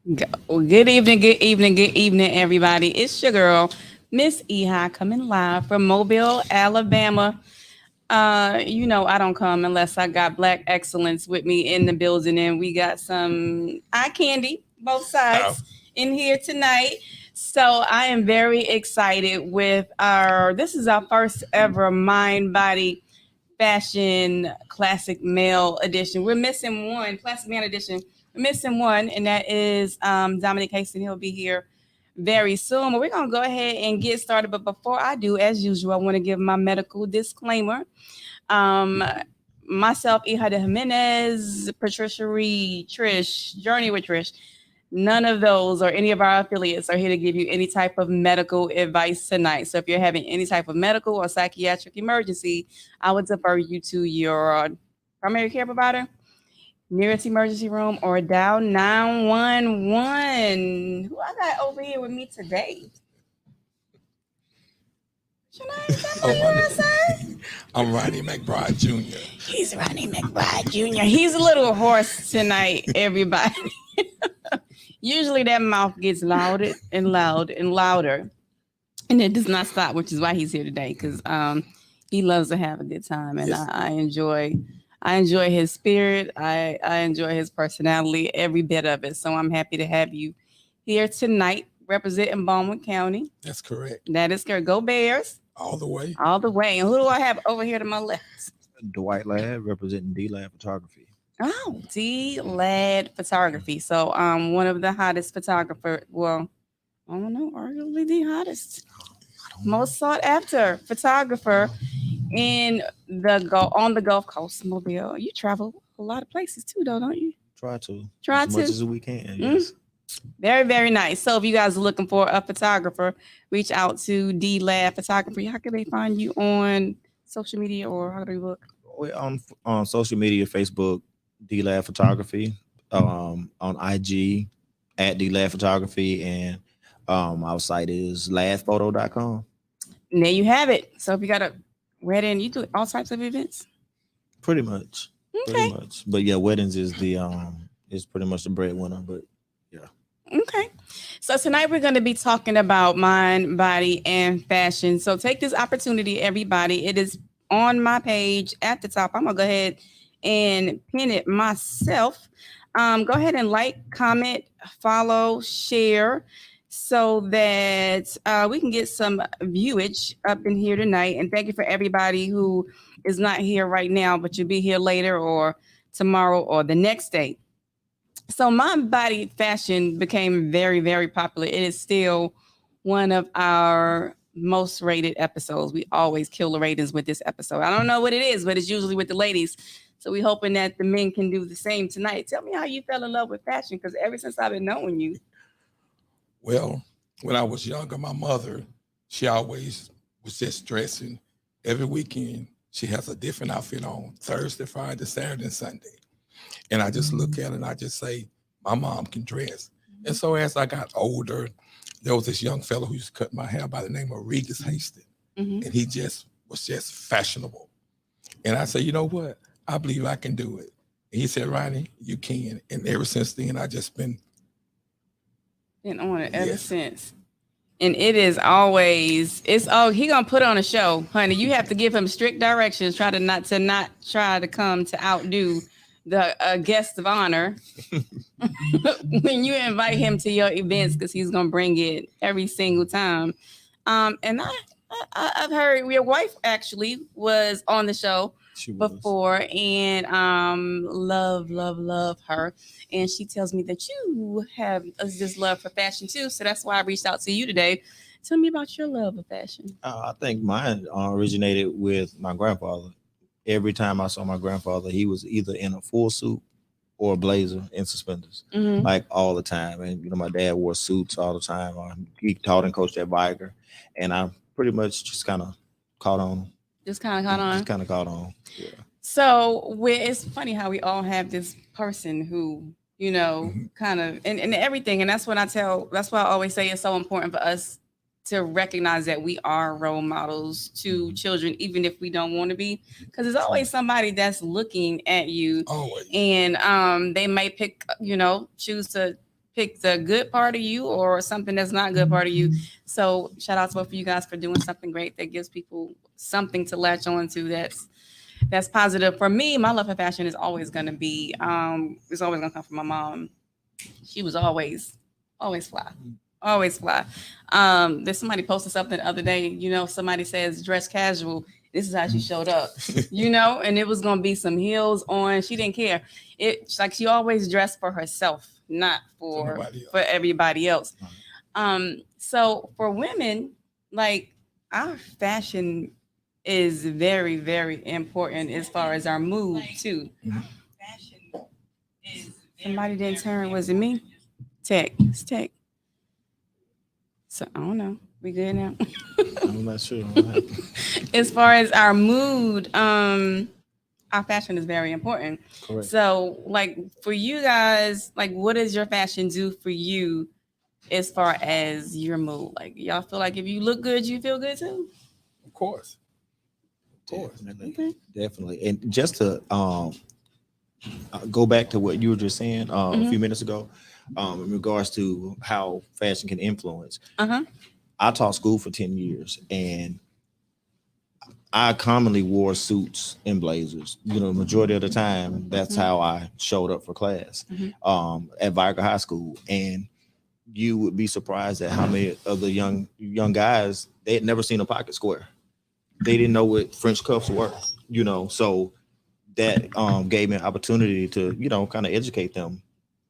Well, good evening, good evening, good evening, everybody. It's your girl, Miss Ehi, coming live from Mobile, Alabama. I don't come unless I got Black Excellence with me in the building, and we got some eye candy, both Oh, sides, in here tonight. So I am very excited with our. This is our first ever Mind Body Fashion Classic Male edition. We're missing one, Classic Man edition. We're missing one, and that is Dominic Haston. He'll be here very soon. But we're going to go ahead and get started. But before I do, as usual, I want to give my medical disclaimer. Um, Myself, Ihada Jimenez, Patricia Reed, Trish, Journey with Trish. None of those or any of our affiliates are here to give you any type of medical advice tonight. So if you're having any type of medical or psychiatric emergency, I would defer you to your primary care provider, nearest emergency room, or dial 911. Who I got over here with me today? What's your name? Tell me oh what you my want to name. say. I'm Ronnie McBride Jr. He's Ronnie McBride Jr. He's a little hoarse tonight, everybody. Usually that mouth gets louder and loud and louder, and it does not stop, which is why he's here today because he loves to have a good time, and Yes, I enjoy his spirit. I enjoy his personality, every bit of it. So I'm happy to have you here tonight, representing Baldwin County. that's correct. That is good. Go Bears, All the way. all the way. And who do I have over here to my left? Dwight Lad representing D Lad Photography. Oh, D Lad Photography. So one of the hottest photographer. Well, I don't know, arguably the hottest, most sought after photographer in on the Gulf Coast, Mobile. You travel a lot of places too, though, don't you? Try to Try as much to. as we can. Mm. Yes. Very, very nice. So if you guys are looking for a photographer, reach out to D Lab Photography. How can they find you on social media, or how do they look? We on social media, Facebook, D Lad Photography, on IG at D Lad Photography, and our site is ladphoto.com. And there you have it. So if you got a wedding, you do all types of events. Pretty much. Pretty Okay. much. But yeah, weddings is pretty much the breadwinner. But yeah. Okay. So tonight we're going to be talking about mind, body, and fashion. So take this opportunity, everybody. It is on my page at the top. I'm going to go ahead and pin it myself. Go ahead and like, comment, follow, share so that we can get some viewage up in here tonight. And thank you for everybody who is not here right now, but you'll be here later or tomorrow or the next day. So my body fashion became very, very popular. It is still one of our most rated episodes. We always kill the ratings with this episode. I don't know what it is, but it's usually with the ladies. So we hoping that the men can do the same tonight. Tell me how you fell in love with fashion, because ever since I've been knowing you. Well, when I was younger, my mother, she always was just dressing every weekend. She has a different outfit on Thursday, Friday, Saturday, and Sunday. And I just look at it and I just say, my mom can dress. And so as I got older, there was this young fellow who used to cut my hair by the name of Regis Hastings. Mhm. And he just was just fashionable. And I said, you know what? I believe I can do it. And he said, Ronnie, you can. And ever since then, I just Been on it ever yes. since. And it is always he gonna put on a show, honey. You have to give him strict directions. Try to not try to come to outdo the guest of honor when you invite him to your events, because he's gonna bring it every single time. And I've heard your wife actually was on the show She was. before, and love her. And she tells me that you have this love for fashion too. So that's why I reached out to you today. Tell me about your love of fashion. I think mine originated with my grandfather. Every time I saw my grandfather, he was either in a full suit or a blazer and suspenders, Mm-hmm. like all the time. And my dad wore suits all the time. He taught and coached at Viger, and I pretty much just kind of caught on. Just kind of caught on. Just kind of caught on. Yeah. So it's funny how we all have this person who, kind of, and everything. And that's why I always say it's so important for us to recognize that we are role models to children, even if we don't want to be, because there's always somebody that's looking at you, always. and they might choose to pick the good part of you or something that's not good part of you. So shout out to both of you guys for doing something great that gives people something to latch on to that's positive. For me, my love for fashion is always gonna be it's always gonna come from my mom. She was always fly. Always fly. There's somebody posted something the other day, somebody says dress casual. This is how she showed up, and it was gonna be some heels on. She didn't care. It's like she always dressed for herself, not for everybody else. So for women, like our fashion is very, very important as far as our mood too. Fashion is somebody didn't turn. Was it me? Tech. It's tech. So I don't know. We good now? I'm not sure. As far as our mood, our fashion is very important. Correct. So, like for you guys, like what does your fashion do for you as far as your mood? Like y'all feel like if you look good, you feel good too? Of course. Definitely. Okay. Definitely. And just to go back to what you were just saying a few minutes ago, in regards to how fashion can influence. Uh-huh. I taught school for 10 years and I commonly wore suits and blazers. Majority of the time, that's how I showed up for class at Vicar High School. And you would be surprised at how many of the young guys, they had never seen a pocket square. They didn't know what French cuffs were, so that gave me an opportunity to, kind of educate them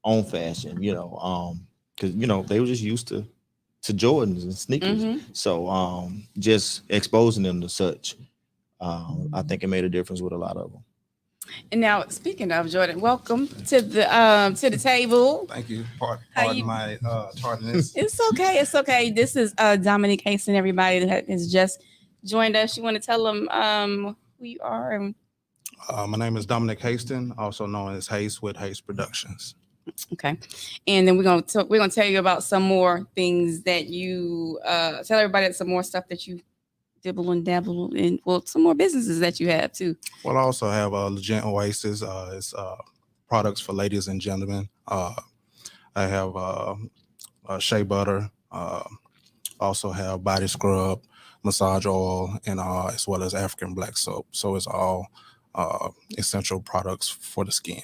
on fashion, because, they were just used to Jordans and sneakers. So just exposing them to such, I think it made a difference with a lot of them. And now, speaking of Jordan, welcome to the table. Thank you. How Pardon you- my tardiness. It's okay. It's okay. This is Dominique Haston. Everybody that has just joined us, you want to tell them who you are? And My name is Dominic Haston, also known as Hayes with Hayes Productions. okay, and then we're gonna tell you about some more things that you tell everybody some more stuff that you dibble and dabble in. Well, some more businesses that you have too. Well, I also have Legit Oasis. It's products for ladies and gentlemen. I have shea butter. Also have body scrub, massage oil, and as well as African black soap. So it's all essential products for the skin.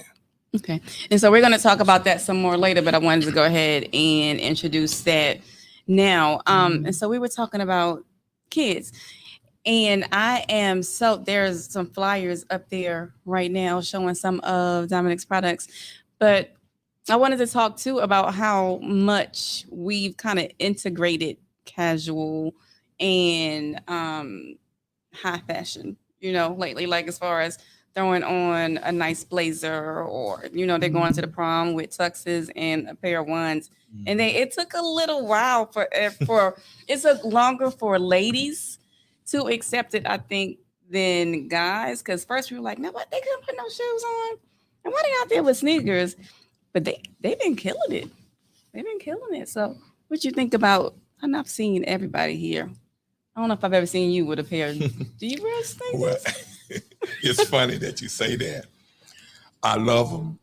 Okay, and so we're going to talk about that some more later, but I wanted to go ahead and introduce that now. And so we were talking about kids, and there's some flyers up there right now showing some of Dominic's products, but I wanted to talk too about how much we've kind of integrated casual and high fashion, lately, like as far as throwing on a nice blazer or, they're going to the prom with tuxes and a pair of ones. And it took a little while for it's longer for ladies to accept it, I think, than guys. Because first we were like, no, what? They couldn't put no shoes on. And why they out there with sneakers? But they've been killing it. They've been killing it. So what you think about, and I've seen everybody here. I don't know if I've ever seen you with a pair. Do you wear sneakers? Well, it's funny that you say that. I love them,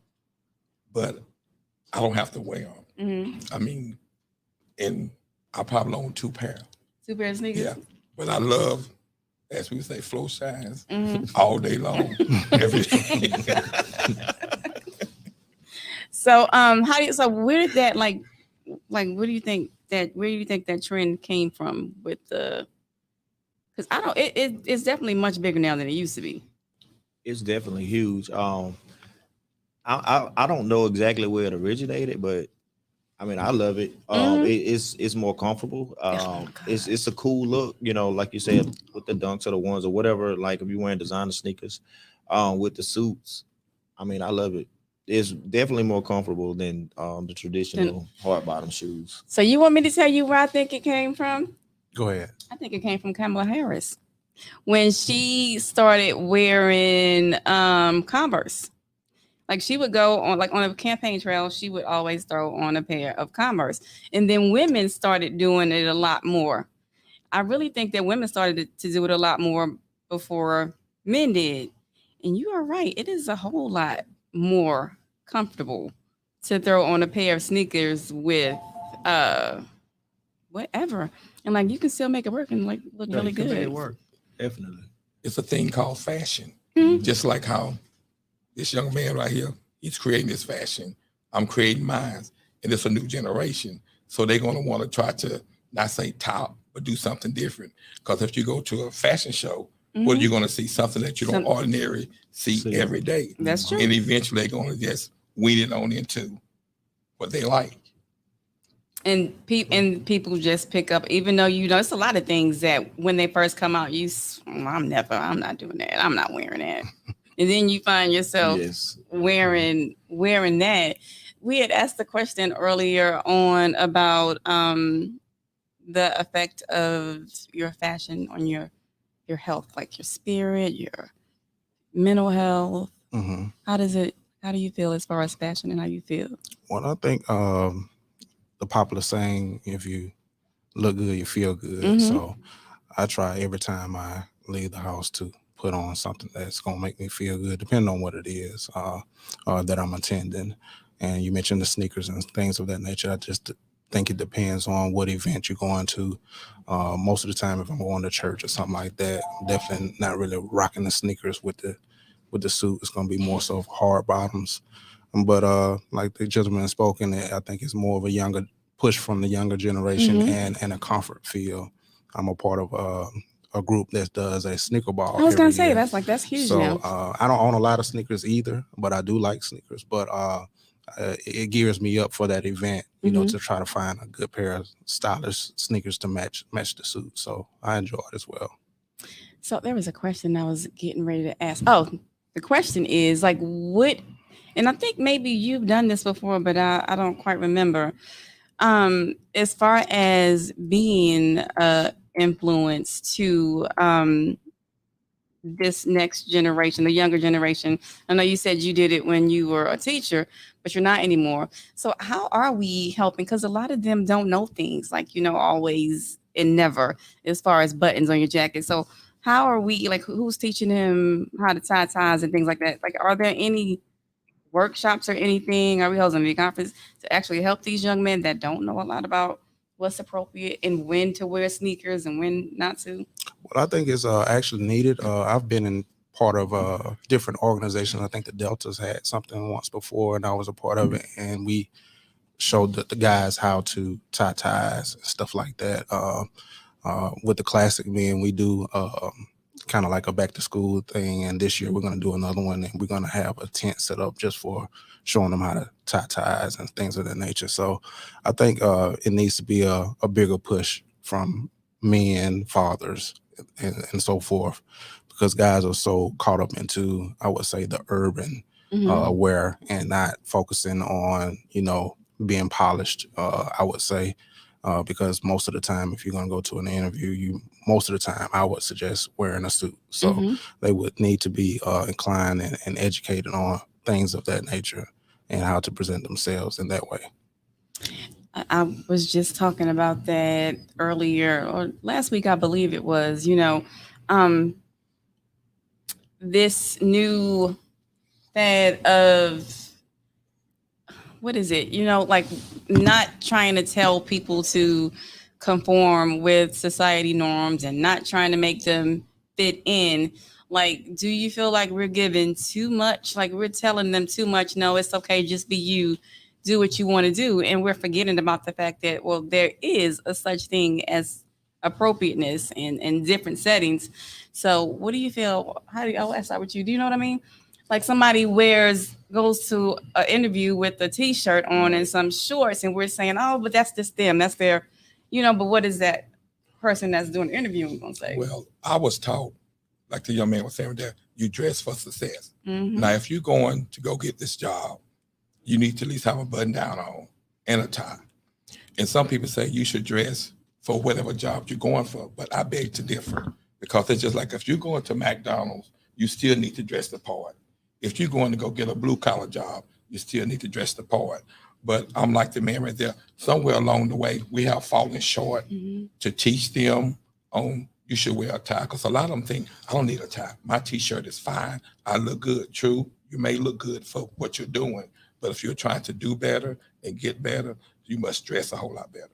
but I don't have to wear them. I mean, and I probably own 2 pairs. 2 pairs of sneakers? Yeah, but I love, as we say, flow shines all day long. Every day. So where did that like where do you think that trend came from with the, because it's definitely much bigger now than it used to be. It's definitely huge. I don't know exactly where it originated, but I mean, I love it. It's more comfortable. It's a cool look, like you said, with the dunks or the ones or whatever. Like if you're wearing designer sneakers, with the suits, I mean, I love it. It's definitely more comfortable than the traditional hard bottom shoes. So you want me to tell you where I think it came from? Go ahead. I think it came from Kamala Harris when she started wearing Converse. Like she would go on a campaign trail, she would always throw on a pair of Converse. And then women started doing it a lot more. I really think that women started to do it a lot more before men did. And you are right. It is a whole lot more comfortable to throw on a pair of sneakers with whatever, and like you can still make it work and like look Yeah, really you can make good. it work. Definitely. It's a thing called fashion. Mhm. Just like how this young man right here, he's creating this fashion. I'm creating mine. And it's a new generation. So they're going to want to try to not say top, but do something different. Because if you go to a fashion show, what are you going to see? Something that you don't ordinarily see every day. That's true. And eventually they're going to just wean it on into what they like. And people just pick up, even though it's a lot of things that when they first come out, I'm not doing that. I'm not wearing that. And then you find yourself Yes. wearing that. We had asked the question earlier on about the effect of your fashion on your health, like your spirit, your mental health. Mm-hmm. How do you feel as far as fashion and how you feel? Well, I think the popular saying, if you look good, you feel good. Mhm. So I try every time I leave the house to put on something that's going to make me feel good, depending on what it is that I'm attending. And you mentioned the sneakers and things of that nature. I just think it depends on what event you're going to. Most of the time, if I'm going to church or something like that, I'm definitely not really rocking the sneakers with the suit. It's going to be more so hard bottoms. But like the gentleman spoken, I think it's more of a younger push from the younger generation and a comfort feel. I'm a part of a group that does a sneaker ball. I was gonna say year. that's huge. So now. I don't own a lot of sneakers either, but I do like sneakers. But it gears me up for that event, to try to find a good pair of stylish sneakers to match the suit. So I enjoy it as well. So there was a question I was getting ready to ask. Oh, the question is like what, and I think maybe you've done this before, but I don't quite remember. As far as being influence to this next generation, the younger generation. I know you said you did it when you were a teacher, but you're not anymore. So how are we helping? Because a lot of them don't know things like, always and never as far as buttons on your jacket. So how are we, like, who's teaching them how to tie ties and things like that? Like, are there any workshops or anything? Are we holding any conference to actually help these young men that don't know a lot about what's appropriate and when to wear sneakers and when not to? What I think is actually needed. I've been in part of different organizations. I think the Deltas had something once before, and I was a part of it. And we showed the guys how to tie ties and stuff like that. With the Classic Men, we do kind of like a back to school thing. And this year we're going to do another one, and we're going to have a tent set up just for showing them how to tie ties and things of that nature. So I think it needs to be a bigger push from men, fathers, and so forth, because guys are so caught up into, I would say, the urban wear and not focusing on, being polished, I would say. Because most of the time, if you're going to go to an interview, most of the time I would suggest wearing a suit. So they would need to be inclined and educated on things of that nature and how to present themselves in that way. I was just talking about that earlier or last week, I believe it was, this new fad of, what is it? Like not trying to tell people to conform with society norms and not trying to make them fit in. Like, do you feel like we're giving too much? Like we're telling them too much? No, it's okay. Just be you. Do what you want to do. And we're forgetting about the fact that, well, there is a such thing as appropriateness in different settings. So what do you feel? I'll start with you. Do you know what I mean? Like somebody goes to an interview with a t-shirt on and some shorts, and we're saying, oh, but that's just them. That's their, but what is that person that's doing the interviewing going to say? Well, I was taught, like the young man was saying there, you dress for success. Mm-hmm. Now, if you're going to go get this job, you need to at least have a button down on and a tie. And some people say you should dress for whatever job you're going for, but I beg to differ, because it's just like if you're going to McDonald's, you still need to dress the part. If you're going to go get a blue collar job, you still need to dress the part. But I'm like the man right there. Somewhere along the way, we have fallen short to teach them on you should wear a tie. Because a lot of them think, I don't need a tie. My t-shirt is fine. I look good. True, you may look good for what you're doing, But if you're trying to do better and get better, you must dress a whole lot better.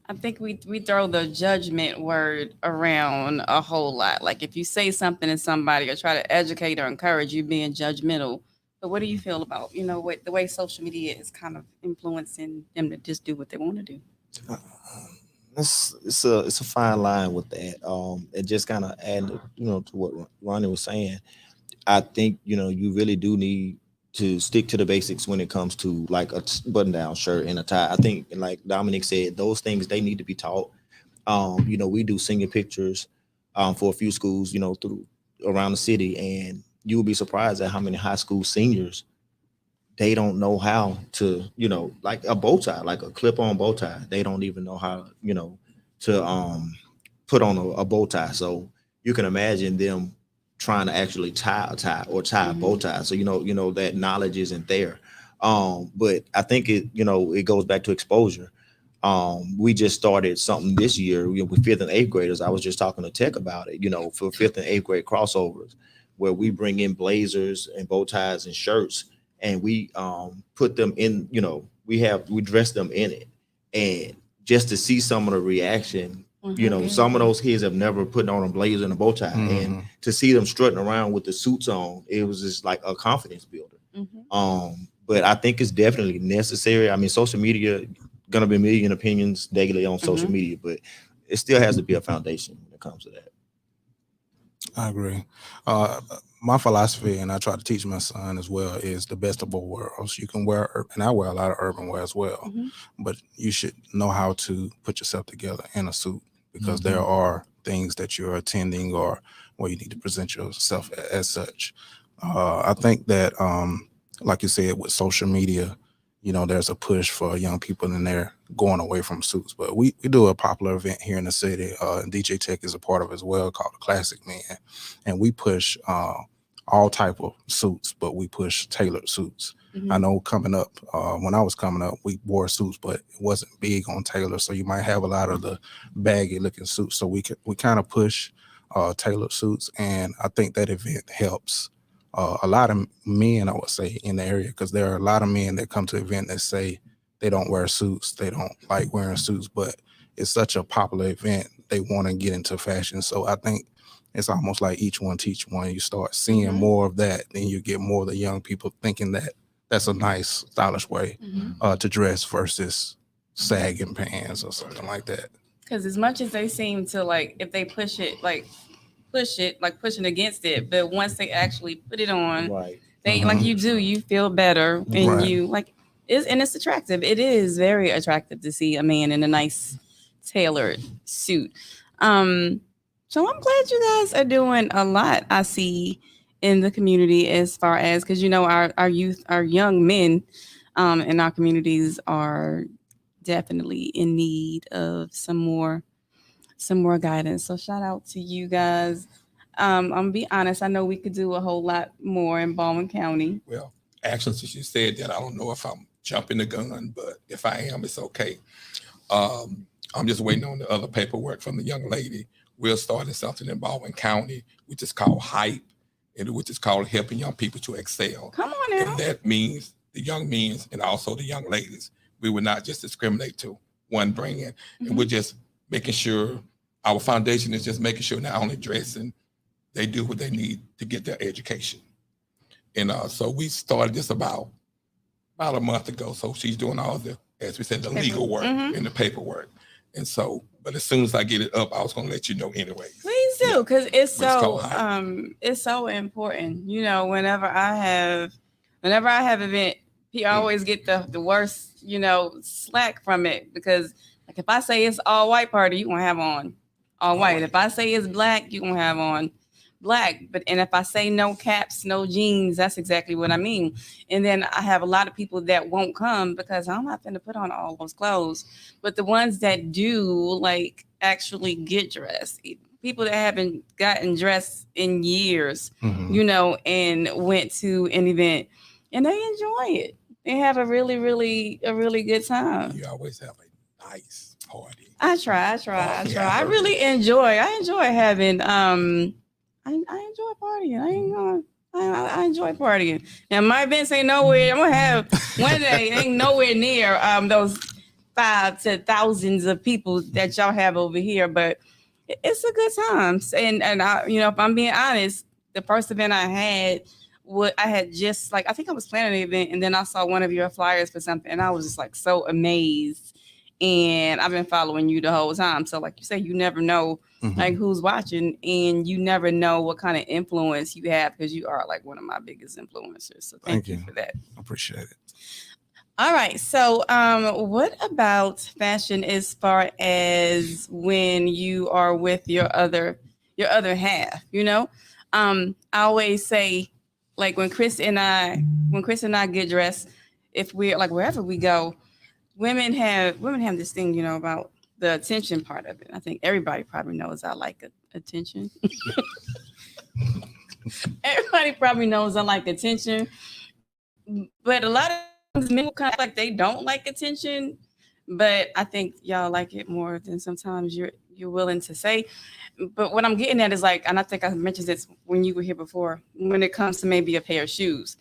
I think we throw the judgment word around a whole lot. Like if you say something to somebody or try to educate or encourage, you being judgmental. But what do you feel about, what the way social media is kind of influencing them to just do what they want to do? It's a fine line with that. And just kind of add, to what Ronnie was saying. I think you really do need to stick to the basics when it comes to like a button-down shirt and a tie. I think, like Dominic said, those things they need to be taught. We do senior pictures for a few schools, through around the city, and you will be surprised at how many high school seniors they don't know how to, like a bow tie, like a clip-on bow tie. They don't even know how, to put on a bow tie. So you can imagine them trying to actually tie a tie or tie a bow tie. So that knowledge isn't there. But I think it goes back to exposure. We just started something this year with 5th and 8th graders. I was just talking to Tech about it, for 5th and 8th grade crossovers, where we bring in blazers and bow ties and shirts, and we put them in, we dress them in it. And just to see some of the reaction, some of those kids have never put on a blazer and a bow tie, and to see them strutting around with the suits on, it was just like a confidence builder. But I think it's definitely necessary. I mean, social media, gonna be a million opinions daily on social media, but it still has to be a foundation when it comes to that. I agree. My philosophy, and I try to teach my son as well, is the best of both worlds. You can wear, and I wear a lot of urban wear as well, but you should know how to put yourself together in a suit, because there are things that you're attending or where you need to present yourself as such. I think that, like you said, with social media, there's a push for young people and they're going away from suits. But we do a popular event here in the city, and DJ Tech is a part of it as well, called the Classic Man. And we push all type of suits, but we push tailored suits. I know coming up, when I was coming up, we wore suits, but it wasn't big on tailor. So you might have a lot of the baggy looking suits. So we kind of push tailored suits. And I think that event helps a lot of men, I would say, in the area, because there are a lot of men that come to the event that say they don't wear suits, they don't like wearing suits, but it's such a popular event, they want to get into fashion. So I think it's almost like each one teach one. You start seeing more of that, then you get more of the young people thinking that that's a nice, stylish way to dress versus sagging pants or something like that. Because as much as they seem to, like, if they push it, like pushing against it, but once they actually put it on, Right. they like you feel better, and you like it's attractive. It is very attractive to see a man in a nice tailored suit. So I'm glad you guys are doing a lot. I see in the community, as far as, because our youth, our young men in our communities are definitely in need of some more guidance. So shout out to you guys. I'm gonna be honest, I know we could do a whole lot more in Baldwin County. Well, actually, since you said that, I don't know if I'm jumping the gun, but if I am, it's okay. I'm just waiting on the other paperwork from the young lady. We're starting something in Baldwin County, which is called HYPE, and which is called Helping Young People to Excel. Come on now. And that means the young men and also the young ladies. We would not just discriminate to one brand, and we're just making sure our foundation is just making sure not only dressing, they do what they need to get their education. And so we started this about a month ago. So she's doing all the, as we said, the legal work and the paperwork. And so, but as soon as I get it up, I was going to let you know anyway. Please do, because it's so important. Whenever I have event, people always get the worst, slack from it, because like if I say it's all white party, you gonna have on all white. If I say it's black, you gonna have on black. And if I say no caps, no jeans, that's exactly what I mean. And then I have a lot of people that won't come because I'm not going to put on all those clothes. But the ones that do, like, actually get dressed, people that haven't gotten dressed in years, and went to an event and they enjoy it. They have a really, really good time. You always have a nice party. I try. I really enjoy having I enjoy partying. I enjoy partying. Now my events ain't nowhere. I'm gonna have one day ain't nowhere near those 5 to thousands of people that y'all have over here, but it's a good time. And I, if I'm being honest, the first event I had, what I had just like I think I was planning an event, and then I saw one of your flyers for something, and I was just like so amazed. And I've been following you the whole time. So like you say, you never know like who's watching, and you never know what kind of influence you have because you are like one of my biggest influencers. So thank you for that. I appreciate it. All right. So what about fashion as far as when you are with your other half, I always say like when Chris and I get dressed, if we're like wherever we go, women have this thing, about the attention part of it. I think everybody probably knows I like attention. Everybody probably knows I like attention, but a lot of times men kind of like they don't like attention. But I think y'all like it more than sometimes you're willing to say. But what I'm getting at is like, and I think I mentioned this when you were here before, when it comes to maybe a pair of shoes.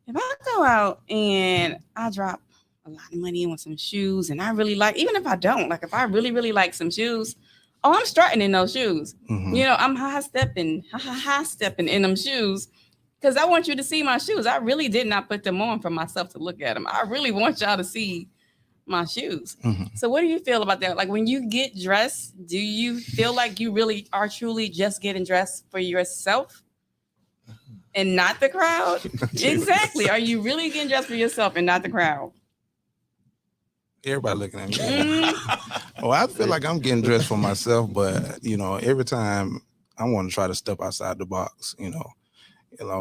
If I go out and I drop a lot of money on some shoes and I really like, even if I don't, like if I really, really like some shoes, I'm strutting in those shoes. I'm high stepping in them shoes because I want you to see my shoes. I really did not put them on for myself to look at them. I really want y'all to see my shoes. So what do you feel about that? Like when you get dressed, do you feel like you really are truly just getting dressed for yourself and not the crowd? Exactly. Are you really getting dressed for yourself and not the crowd? Everybody looking at me. Well, I feel like I'm getting dressed for myself, but every time I want to try to step outside the box.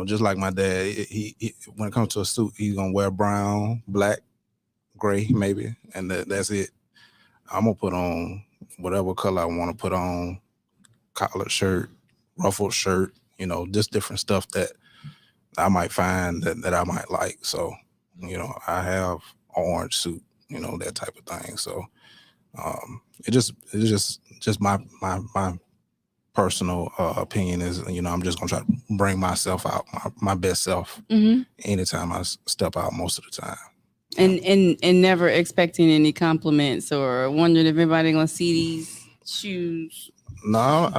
Just like my dad. He when it comes to a suit, he's gonna wear brown, black, gray, maybe, and that's it. I'm gonna put on whatever color I want to put on, collared shirt, ruffled shirt, just different stuff that I might find that I might like. So, I have an orange suit, that type of thing. So, it's just my personal opinion is, I'm just gonna try to bring myself out, my best self, anytime I step out, most of the time. And never expecting any compliments or wondering if everybody gonna see these shoes. No,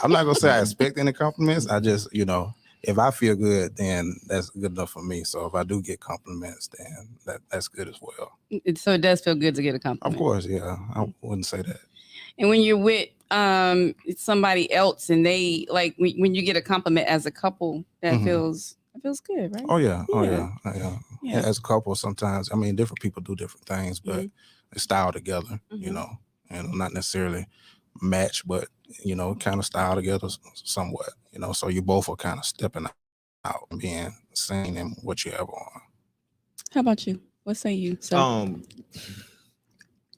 I'm not gonna say I expect any compliments. I just, if I feel good, then that's good enough for me. So if I do get compliments, then that's good as well. So it does feel good to get a compliment. Of course, yeah. I wouldn't say that. And when you're with somebody else and they like when you get a compliment as a couple, that feels good, right? Oh yeah. Yeah. As a couple, sometimes different people do different things, but they style together, and not necessarily match, but kind of style together somewhat, so you both are kind of stepping out and being seen in what you have on. How about you? What say you? So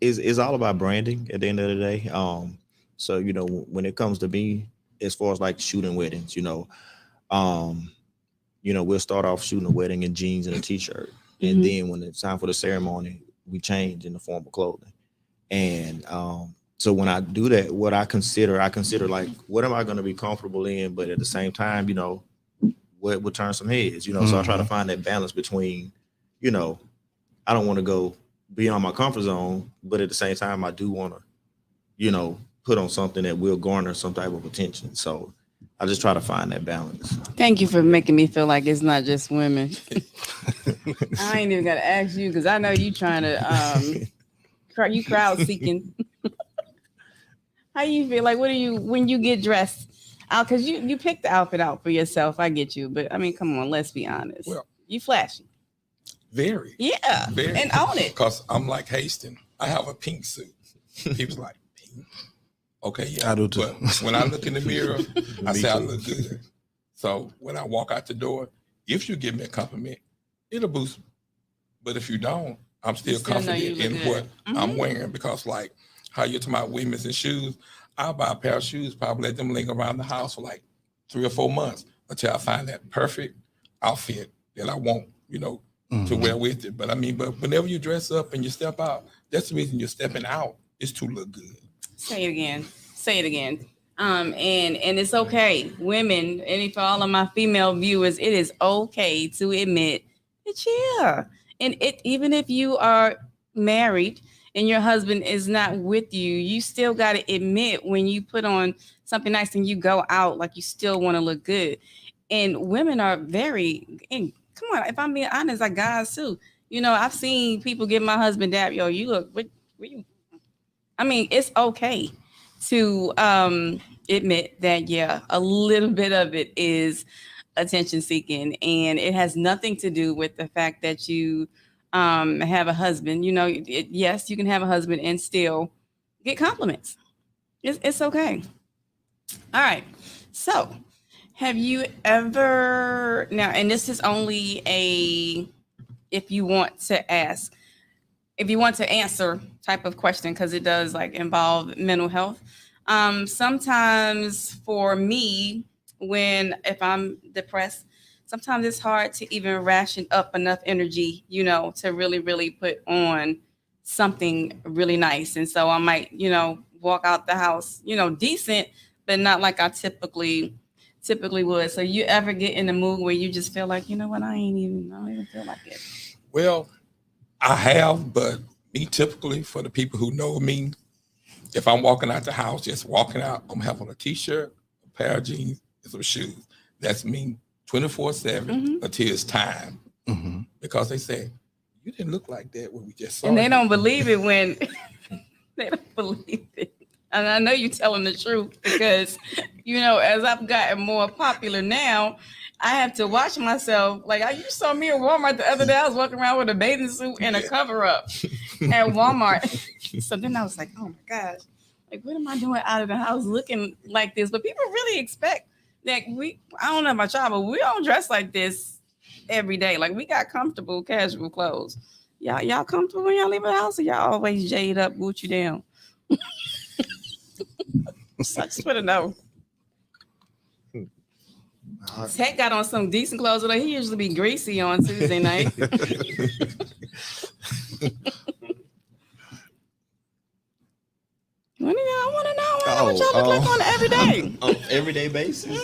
it's all about branding at the end of the day. So when it comes to me, as far as like shooting weddings, we'll start off shooting a wedding in jeans and a t-shirt, and then when it's time for the ceremony, we change in the form of clothing. And so when I do that, what I consider like, what am I going to be comfortable in, but at the same time, what would turn some heads, So I try to find that balance between, I don't want to go beyond my comfort zone, but at the same time, I do want to, put on something that will garner some type of attention. So I just try to find that balance. Thank you for making me feel like it's not just women. I ain't even got to ask you because I know you trying to, you crowd seeking. How you feel? Like, when you get dressed out? Because you picked the outfit out for yourself. I get you. But, come on, let's be honest. Well, you flashy. Very. Yeah. Very. And own it. Because I'm like Haston. I have a pink suit. He was like, pink? Okay, yeah. I do too. But when I look in the mirror, I say I look good. So when I walk out the door, if you give me a compliment, it'll boost me. But if you don't, I'm still confident in what I'm wearing, because like how you're talking about women's and shoes, I'll buy a pair of shoes, probably let them linger around the house for like 3 or 4 months until I find that perfect outfit that I want, to wear with it. But but whenever you dress up and you step out, that's the reason you're stepping out, is to look good. Say it again. And it's okay, women, and for all of my female viewers, it is okay to admit that yeah. And it even if you are married and your husband is not with you, you still got to admit when you put on something nice and you go out, like you still want to look good. And women are very, and come on, if I'm being honest, like guys too. You know, I've seen people give my husband dap, yo, you look, what you, I mean, it's okay to admit that, yeah, a little bit of it is attention seeking, and it has nothing to do with the fact that you have a husband. You know, yes, you can have a husband and still get compliments. It's okay. All right. So, have you ever now, and this is only a if you want to ask, if you want to answer type of question, because it does like involve mental health. Sometimes for me, when if I'm depressed, sometimes it's hard to even ration up enough energy, you know, to really, really put on something really nice. And so I might, you know, walk out the house, you know, decent, but not like I typically would. So you ever get in the mood where you just feel like, you know what, I don't even feel like it. Well, I have, but me typically, for the people who know me, if I'm walking out the house, just walking out, I'm having a t-shirt, a pair of jeans, and some shoes. That's me 24/7 until it's time. Because they say, you didn't look like that when we just saw And they you. don't believe it when they don't believe it. And I know you're telling the truth because, you know, as I've gotten more popular now, I have to watch myself. Like you saw me in Walmart the other day. I was walking around with a bathing suit and a cover up at Walmart. So then I was like, oh my gosh, like what am I doing out of the house looking like this? But people really expect that I don't know about y'all, but we don't dress like this every day. Like we got comfortable, casual clothes. Y'all comfortable when y'all leave the house, or y'all always jade up, Gucci down? So I just want to know. Tech got on some decent clothes. Like he usually be greasy on Tuesday night. I want to know what y'all look like on an everyday. On everyday basis.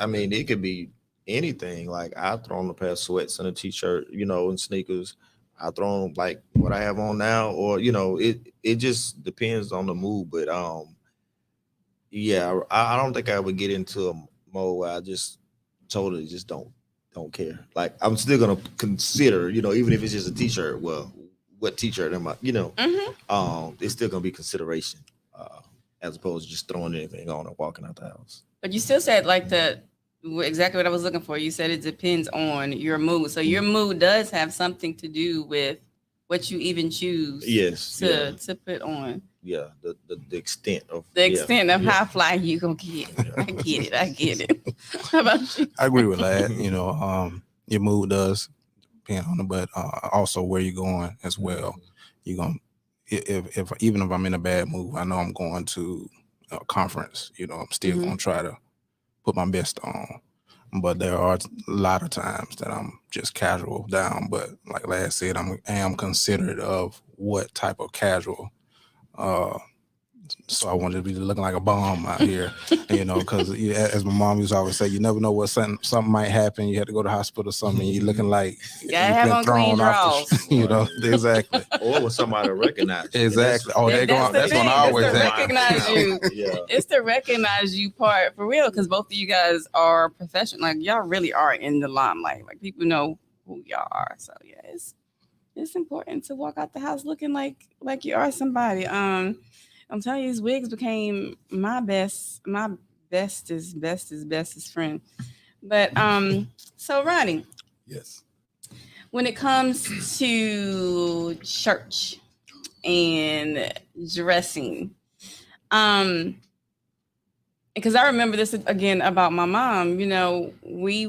I mean, it could be anything. Like I throw on a pair of sweats and a t-shirt, you know, and sneakers. I throw on like what I have on now, or you know, it just depends on the mood. But yeah, I don't think I would get into a mode where I just totally just don't care. Like I'm still gonna consider, you know, even if it's just a t-shirt. Well, what t-shirt am I? You know, it's still gonna be consideration, as opposed to just throwing anything on and walking out the house. But you still said like exactly what I was looking for. You said it depends on your mood. So your mood does have something to do with what you even choose to put on. Yeah, the extent of how fly you gonna get. Yeah. I get it. How about you? I agree with that. You know, your mood does depend on it, but also where you're going as well. You're gonna if even if I'm in a bad mood, I know I'm going to a conference. You know, I'm still gonna try to put my best on. But there are a lot of times that I'm just casual down. But like last said, I am considerate of what type of casual. So I wanted to be looking like a bomb out here, you know, because as my mom used to always say, you never know what something might happen. You had to go to the hospital or something. And you're looking like you have on clean draws. You know, exactly. Or when somebody recognize you. Exactly. That's gonna always recognize you. Yeah. It's the recognize you part for real, because both of you guys are professional. Like y'all really are in the limelight. Like people know who y'all are. So yeah, it's important to walk out the house looking like you are somebody. I'm telling you, these wigs became my bestest friend. But so Ronnie. Yes. When it comes to church and dressing, because I remember this again about my mom, you know, we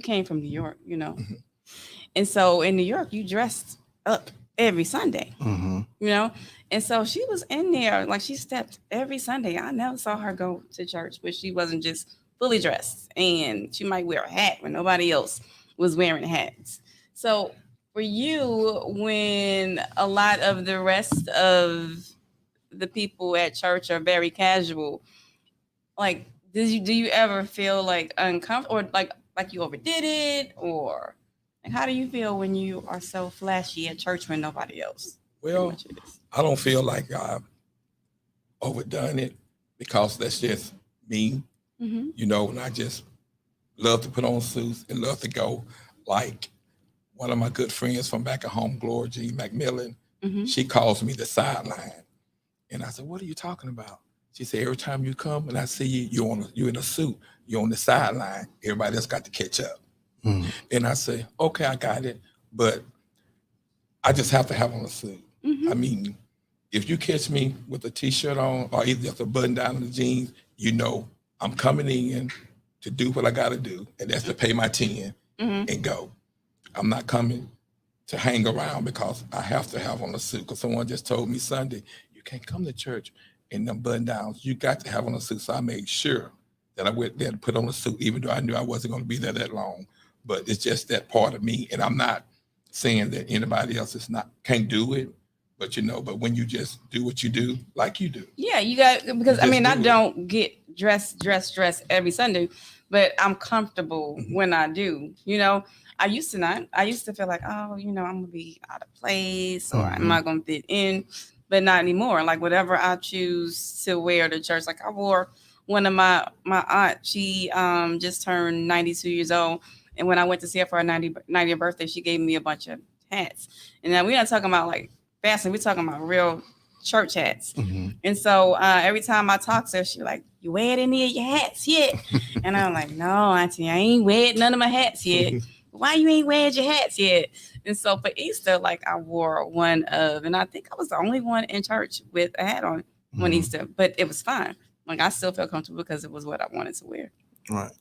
came from New York, you know. And so in New York, you dressed up every Sunday, you know? And so she was in there, like she stepped every Sunday. I never saw her go to church, but she wasn't just fully dressed. And she might wear a hat when nobody else was wearing hats. So for you, when a lot of the rest of the people at church are very casual. Like, do you ever feel like uncomfortable, or like you overdid it, or like how do you feel when you are so flashy at church when nobody else pretty Well, much is? I don't feel like I've overdone it because that's just me, Mm-hmm. and I just love to put on suits and love to go. Like one of my good friends from back at home, Gloria Jean McMillan, Mm-hmm. she calls me the sideline. And I said, "What are you talking about?" She said, "Every time you come and I see you, you're in a suit, you're on the sideline. Everybody else got to catch up." Mm. And I say, "Okay, I got it, but I just have to have on a suit." Mm-hmm. I mean, if you catch me with a t-shirt on or either just a button down in the jeans, I'm coming in to do what I got to do, and that's to pay my 10 Mm-hmm. and go. I'm not coming to hang around because I have to have on a suit. Because someone just told me Sunday, you can't come to church in them button downs. You got to have on a suit. So I made sure that I went there to put on a suit, even though I knew I wasn't going to be there that long. But it's just that part of me, and I'm not saying that anybody else can't do it. But but when you just do what you do, like you do. Yeah, you got, because You I mean, just I do it. don't get dressed every Sunday, but I'm comfortable Mhm. when I do. I used to not. I used to feel like, oh, I'm gonna be out of place, or I'm Mhm. not gonna fit in, but not anymore. Like whatever I choose to wear to church. Like I wore one of my aunt. She just turned 92 years old, and when I went to see her for her 90th birthday, she gave me a bunch of hats. And now we're not talking about like fashion. We're talking about real church hats. Mhm. And so every time I talk to her, she like, "You wear any of your hats yet?" And I'm like, "No, auntie, I ain't weared none of my hats yet." "Why you ain't weared your hats yet?" And so for Easter, like I wore one of, and I think I was the only one in church with a hat on Mhm. Easter, but it was fine. Like I still felt comfortable because it was what I wanted to wear. Right.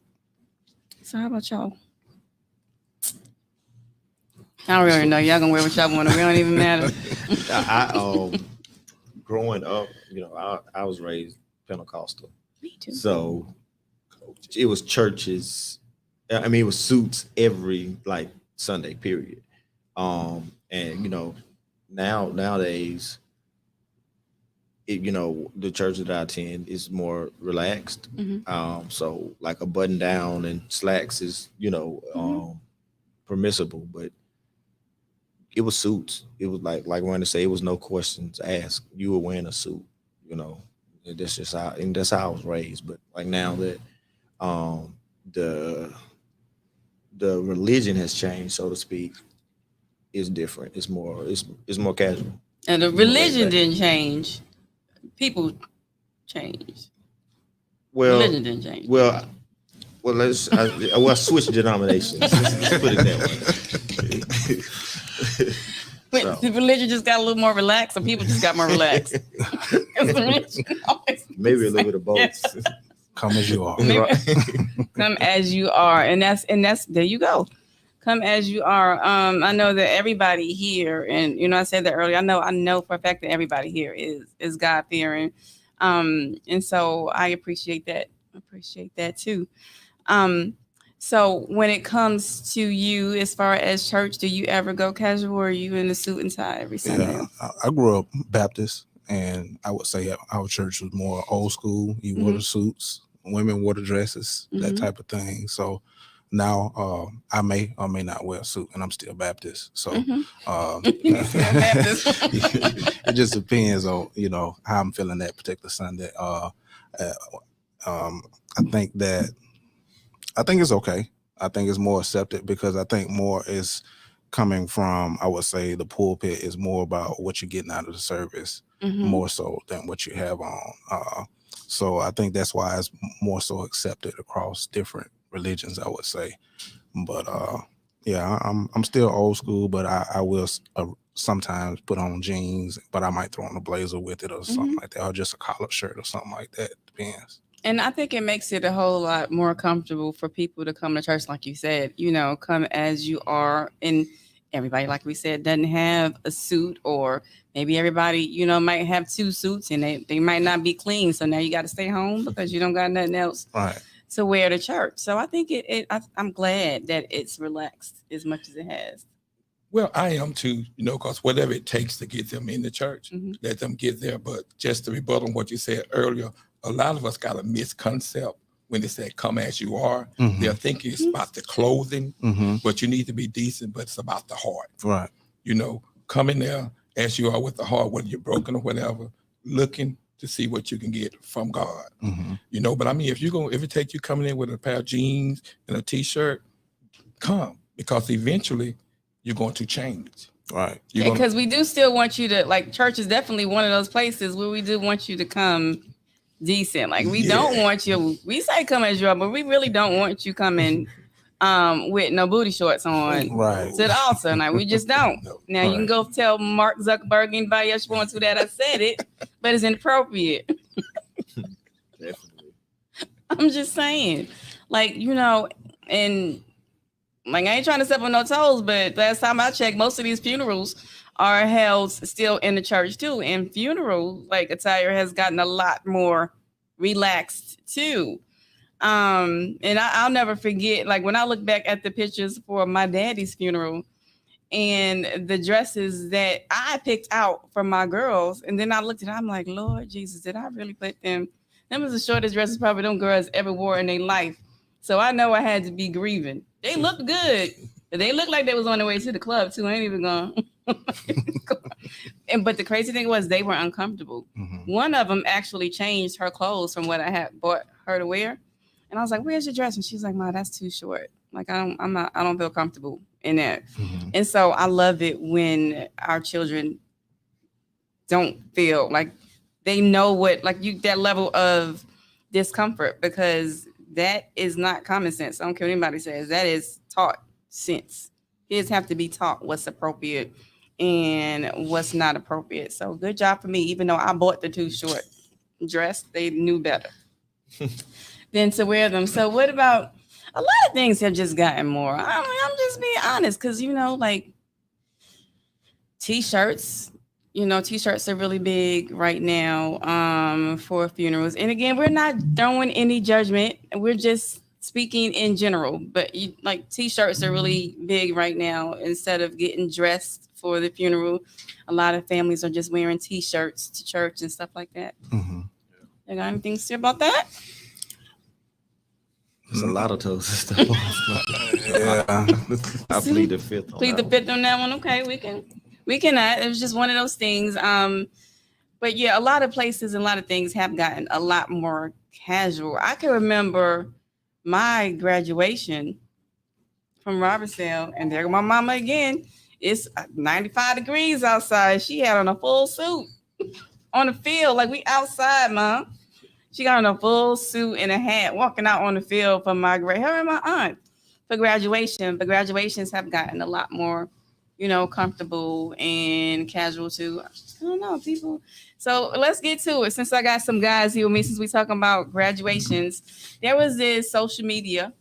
So how about y'all? I don't really know. Y'all gonna wear what y'all want to. We don't even matter. I growing up, I was raised Pentecostal, Me too. so it was churches. I mean, it was suits every like Sunday period. And nowadays, the church that I attend is more relaxed. Mhm. So like a button down and slacks is permissible, but it was suits. It was like when to say it was no questions asked. You were wearing a suit, you know. That's just how, and that's how I was raised. But like now that um the the religion has changed, so to speak, it's different. It's more casual. And the More laid religion back. didn't change. People changed. Well, Religion didn't change. well, I switch denominations. Let's put it that way. But So. the religion just got a little more relaxed, or people just got more relaxed. 'Cause the religion always Maybe a little bit of both. Come as you are. Maybe- Right. come as you are, and that's there you go. Come as you are. I know that everybody here, and I said that earlier. I know for a fact that everybody here is God fearing, and so I appreciate that. Too. So when it comes to you, as far as church, do you ever go casual, or are you in a suit and tie every Sunday? Yeah, I grew up Baptist, and I would say our church was more old school. You wore the suits, women wore the dresses, that Mhm. type of thing. So now I may or may not wear a suit, and I'm still Baptist. So Still Baptist. it just depends on how I'm feeling that particular Sunday. I think it's okay. I think it's more accepted because I think more is coming from, I would say, the pulpit is more about what you're getting out of the service, Mhm. more so than what you have on. So I think that's why it's more so accepted across different religions, I would say. But yeah, I'm still old school, but I will sometimes put on jeans, but I might throw on a blazer with it or something like that, or just a collared shirt or something like that. Depends. And I think it makes it a whole lot more comfortable for people to come to church, like you said, come as you are. And everybody, like we said, doesn't have a suit, or maybe everybody, might have two suits and they might not be clean. So now you got to stay home because you don't got nothing else Right. to wear to church. So I think I'm glad that it's relaxed as much as it has. Well, I am too, because whatever it takes to get them in the church, let them get there. But just to rebuttal on what you said earlier, a lot of us got a misconcept when they say come as you are. They're thinking it's about the clothing, but you need to be decent, but it's about the heart. Right. Come in there as you are with the heart, whether you're broken or whatever, looking to see what you can get from God. But I mean, if it take you coming in with a pair of jeans and a t-shirt, come, because eventually you're going to change. Right. Because we do still want you to, like, church is definitely one of those places where we do want you to come decent. Like, we don't want you, we say come as you are, but we really don't want you coming with no booty shorts on Right. to the altar. Like, we just don't. No. Now, you can go tell Mark Zuckerberg, anybody else wants to that I said it, but it's inappropriate. Definitely. I'm just saying, like, and like, I ain't trying to step on no toes, but last time I checked, most of these funerals are held still in the church too. And funeral, like, attire has gotten a lot more relaxed too. And I'll never forget, like, when I look back at the pictures for my daddy's funeral and the dresses that I picked out for my girls, and then I looked at it, I'm like, Lord Jesus, did I really put them? Them was the shortest dresses probably them girls ever wore in their life. So I know I had to be grieving. They looked good. They looked like they was on their way to the club too. I ain't even going. But the crazy thing was they were uncomfortable. One of them actually changed her clothes from what I had bought her to wear. And I was like, "Where's your dress?" And she's like, "Ma, that's too short. Like, I don't feel comfortable in that." And so I love it when our children don't feel like they know what, like, that level of discomfort, because that is not common sense. I don't care what anybody says. That is taught sense. Kids have to be taught what's appropriate and what's not appropriate. So good job for me. Even though I bought the too short dress, they knew better than to wear them. So what about, a lot of things have just gotten more. I'm just being honest, because, like, t-shirts. T-shirts are really big right now for funerals. And again, we're not throwing any judgment. We're just speaking in general. But like, t-shirts are really big right now. Instead of getting dressed for the funeral, a lot of families are just wearing t-shirts to church and stuff like that. You got anything to say about that? There's a lot of toes and stuff. Yeah. I plead the fifth. Plead the fifth on that one. Okay, we can. It was just one of those things. But yeah, a lot of places and a lot of things have gotten a lot more casual. I can remember my graduation from Robertsdale, and there my mama again. It's 95 degrees outside. She had on a full suit on the field, like we outside, Mom. She got on a full suit and a hat, walking out on the field for her and my aunt for graduation. But graduations have gotten a lot more, comfortable and casual too. I don't know, people. So let's get to it. Since I got some guys here with me, since we talking about graduations, there was this social media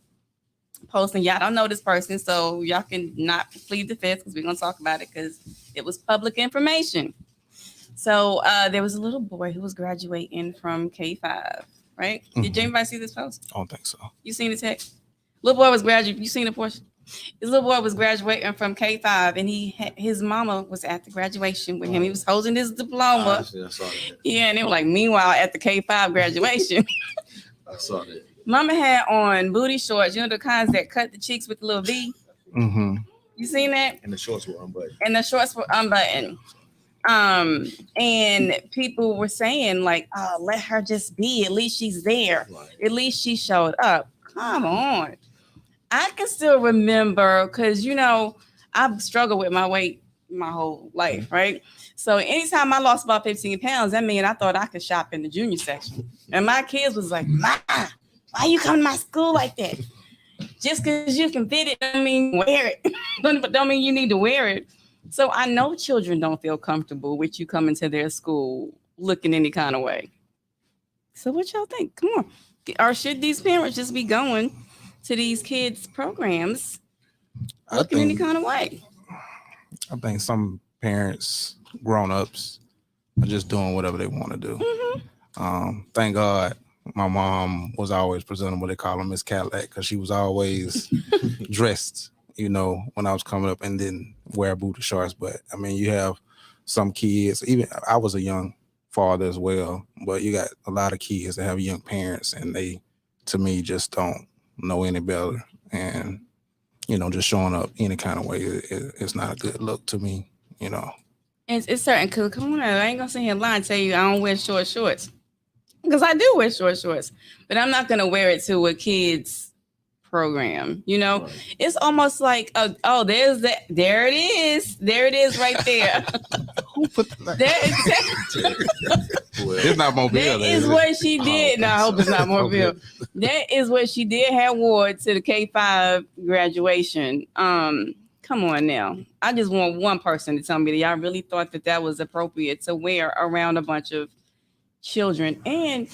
post, and y'all don't know this person, so y'all can not plead the fifth, because we're gonna talk about it because it was public information. So there was a little boy who was graduating from K5, right? Did anybody see this post? I don't think so. You seen the text? Little boy was graduating. You seen the portion? His little boy was graduating from K5, and his mama was at the graduation with him. He was holding his diploma. I saw that. Yeah, and they were like, meanwhile, at the K5 graduation, I saw that. Mama had on booty shorts, the kinds that cut the cheeks with the little V. You seen that? And the shorts were unbuttoned. And the shorts were unbuttoned. And people were saying, like, "Oh, let her just be. At least she's there. Right. At least she showed up." Come on. I can still remember, because I've struggled with my weight my whole life, right? So anytime I lost about 15 pounds, that mean I thought I could shop in the junior section. And my kids was like, "Ma, why you come to my school like that? Just because you can fit it, don't mean wear it. Don't mean you need to wear it." So I know children don't feel comfortable with you coming to their school looking any kind of way. So what y'all think? Come on. Or should these parents just be going to these kids' programs looking any kind of way? I think some parents, grown-ups, are just doing whatever they want to do. Thank God my mom was always presentable. They call her Miss Cadillac, because she was always dressed you know, when I was coming up and didn't wear booty shorts. But I mean, you have some kids, even I was a young father as well, but you got a lot of kids that have young parents and they, to me, just don't know any better. And, you know, just showing up any kind of way, it's not a good look to me, you know. It's certain, cause come on, I ain't gonna sit here and lie and tell you I don't wear short shorts. Because I do wear short shorts, but I'm not gonna wear it to a kid's program. You know, Right. it's almost like, oh, there's that. There it is, right there. Who put that? That, It's not Mobile. that is what she did. No, I hope it's not Mobile. Okay. That is what she did have wore to the K-5 graduation. Come on now. I just want one person to tell me that y'all really thought that was appropriate to wear around a bunch of children. And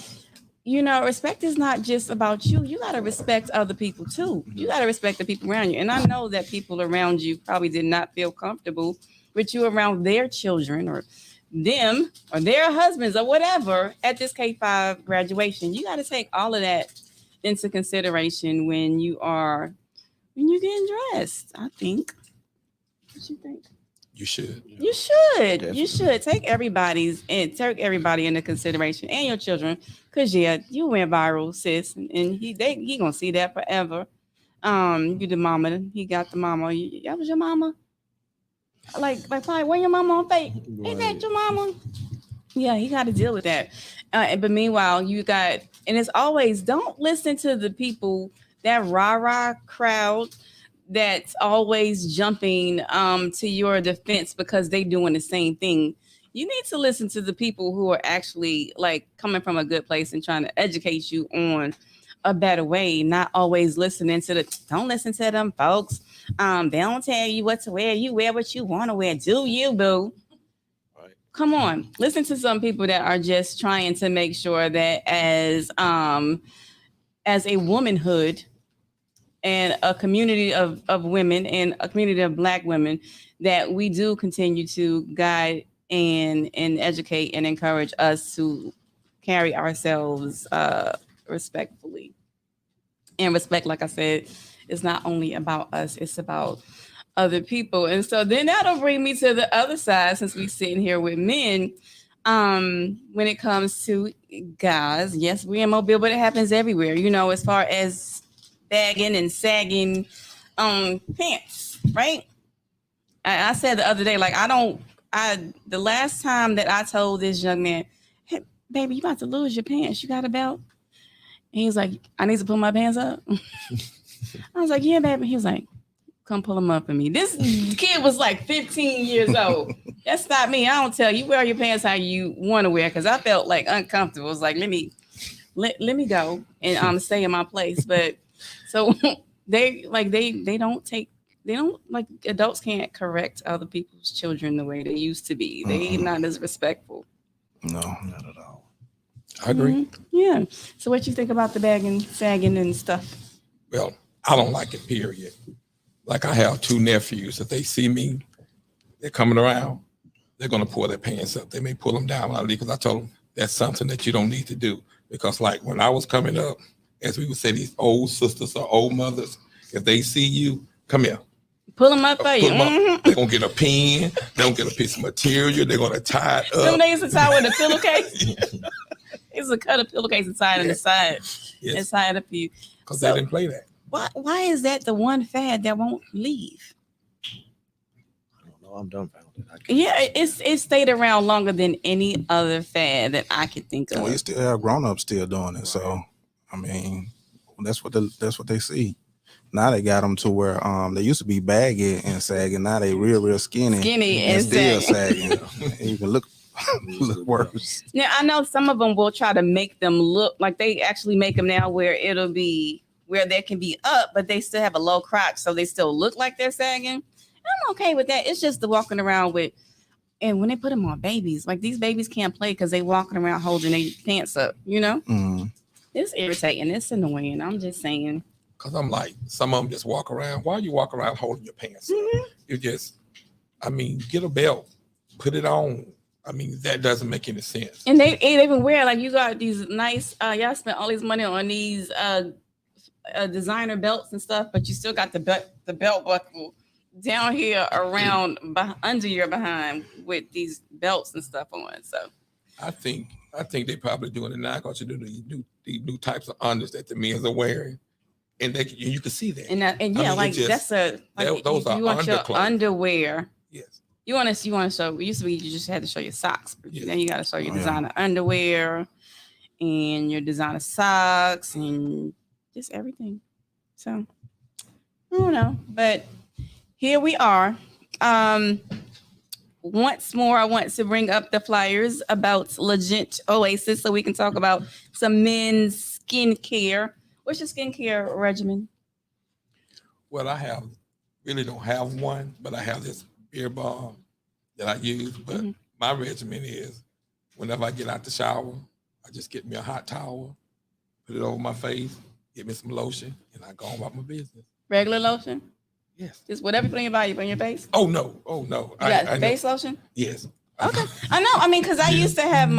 you know, respect is not just about you. You got to respect other people too. You got to respect the people around you. And I know that people around you probably did not feel comfortable with you around their children or them or their husbands or whatever at this K-5 graduation. You got to take all of that into consideration when you're getting dressed, I think. What you think? You should. You should. Definitely. You should take everybody into consideration and your children, cause yeah, you went viral, sis, and he gonna see that forever. You the mama. He got the mama. That was your mama. Like probably when your mama on fake. Ain't that your mama? Yeah, he got to deal with that. But meanwhile, you got, and it's always don't listen to the people, that rah-rah crowd that's always jumping to your defense because they doing the same thing. You need to listen to the people who are actually like coming from a good place and trying to educate you on a better way, not always listening to don't listen to them folks. They don't tell you what to wear. You wear what you want to wear. Do you, boo? Right. Come on. Listen to some people that are just trying to make sure that as a womanhood and a community of women and a community of Black women, that we do continue to guide and educate and encourage us to carry ourselves respectfully. And respect, like I said, is not only about us, it's about other people. And so then that'll bring me to the other side, since we're sitting here with men. When it comes to guys, yes, we're in Mobile, but it happens everywhere, you know, as far as bagging and sagging pants, right? I said the other day, like, the last time that I told this young man, hey, baby, you about to lose your pants. You got a belt? And he was like, I need to pull my pants up. I was like, yeah, baby. He was like, come pull them up for me. This kid was like 15 years old. That's not me. I don't tell you, wear your pants how you want to wear, because I felt like uncomfortable. It was like, let me go and stay in my place. But so they don't like, adults can't correct other people's children the way they used to be. They not as respectful. No, not at all. I agree. Mhm. Yeah. So what you think about the bagging, sagging and stuff? Well, I don't like it, period. Like, I have two nephews. If they see me, they're coming around, they're going to pull their pants up. They may pull them down, because I told them that's something that you don't need to do. Because like when I was coming up, as we would say, these old sisters or old mothers, if they see you, come here. Pull them up for you. Pull 'em up. They're going to get a pen. They're going to get a piece of material. They're going to tie it Remember up. they used to tie with a pillowcase? They used to cut a pillowcase and tie it on the side. Yes. And tie it up for you. Because So- they didn't play that. Why is that the one fad that won't leave? I don't know. I'm dumbfounded. I can't- Yeah, it stayed around longer than any other fad that I could think of. Well, you still have grown-ups still doing it. So, I mean, that's what they see. Now they got them to where they used to be baggy and sagging. Now they real skinny And still sagging. sagging. And you can look worse. Now, I know some of them will try to make them look like, they actually make them now where it'll be where they can be up, but they still have a low crotch, so they still look like they're sagging. I'm okay with that. It's just the walking around with, and when they put them on babies, like, these babies can't play because they walking around holding their pants up, you know? Mm. It's irritating. It's annoying. I'm just saying. Because I'm like, some of them just walk around. Why you walk around holding your pants up? You just, get a belt, put it on. That doesn't make any sense. And they even wear, like, you got these nice, y'all spent all this money on these designer belts and stuff, but you still got the the belt buckle down here around under your behind with these belts and stuff on. So I think they probably doing it now because you do the new types of unders that the men's are wearing, and you can see that. and yeah, like that's those are you want your underclothes. underwear. Yes. You want to show. It used to be you just had to show your socks, but Yes. then you got to show your designer underwear and your designer socks and just everything. So I don't know, but here we are. Once more, I want to bring up the flyers about Legit Oasis so we can talk about some men's skincare. What's your skincare regimen? Well, I really don't have one, but I have this beer balm that I use. But my regimen is whenever I get out the shower, I just get me a hot towel, put it over my face, get me some lotion, and I go on about my business. Regular lotion? Yes. Just whatever you put in your body, you put in your face? Oh no. You got face lotion? Yes. Okay. I know. I mean, because I used to have